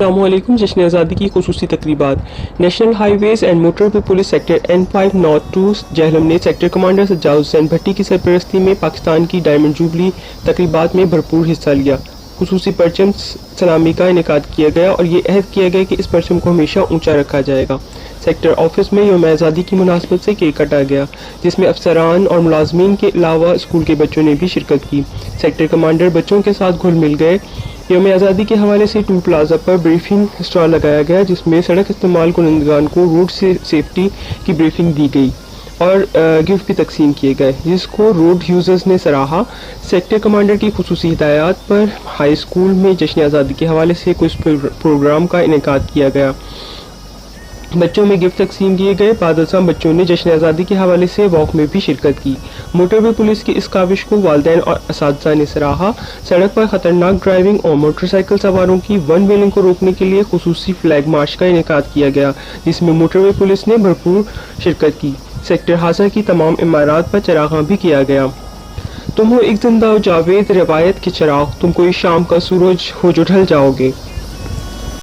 السلام علیکم۔ جشن آزادی کی خصوصی تقریبات۔ National highways and motorway police sector N5 north 2 Jhelum نے سیکٹر کمانڈر سجاد حسین بھٹی کی سرپرستی میں پاکستان کی ڈائمنڈ جوبلی تقریبات میں بھرپور حصہ لیا۔ خصوصی پرچم سلامی کا انعقاد کیا گیا اور یہ عہد کیا گیا کہ اس پرچم کو ہمیشہ اونچا رکھا جائے گا۔ سیکٹر آفس میں یوم آزادی کی مناسبت سے کیک کاٹا گیا، جس میں افسران اور ملازمین کے علاوہ اسکول کے بچوں نے بھی شرکت کی۔ سیکٹر کمانڈر بچوں کے ساتھ گھل مل گئے۔ یوم آزادی کے حوالے سے ٹول پلازا پر بریفنگ اسٹال لگایا گیا، جس میں سڑک استعمال کنندگان کو روڈ سیفٹی کی بریفنگ دی گئی اور گفٹ بھی تقسیم کیے گئے، جس کو روڈ یوزرز نے سراہا۔ سیکٹر کمانڈر کی خصوصی ہدایات پر ہائی اسکول میں جشن آزادی کے حوالے سے کچھ پروگرام کا انعقاد کیا گیا۔ بچوں میں گفٹ تقسیم کیے گئے۔ بعد ازاں بچوں نے جشن آزادی کے حوالے سے واک میں بھی شرکت کی۔ موٹر وے پولیس کی اس کاوش کو والدین اور اساتذہ نے سراہا۔ سڑک پر خطرناک ڈرائیونگ اور موٹر سائیکل سواروں کی ون ویلنگ کو روکنے کے لیے خصوصی فلیگ مارچ کا انعقاد کیا گیا، جس میں موٹر وے پولیس نے بھرپور شرکت کی۔ سیکٹر حاضر کی تمام عمارات پر چراغاں بھی کیا گیا۔ تم ہو ایک زندہ و جاوید روایت کے چراغ، تم کوئی شام کا سورج ہو جو ڈھل جاؤ گے۔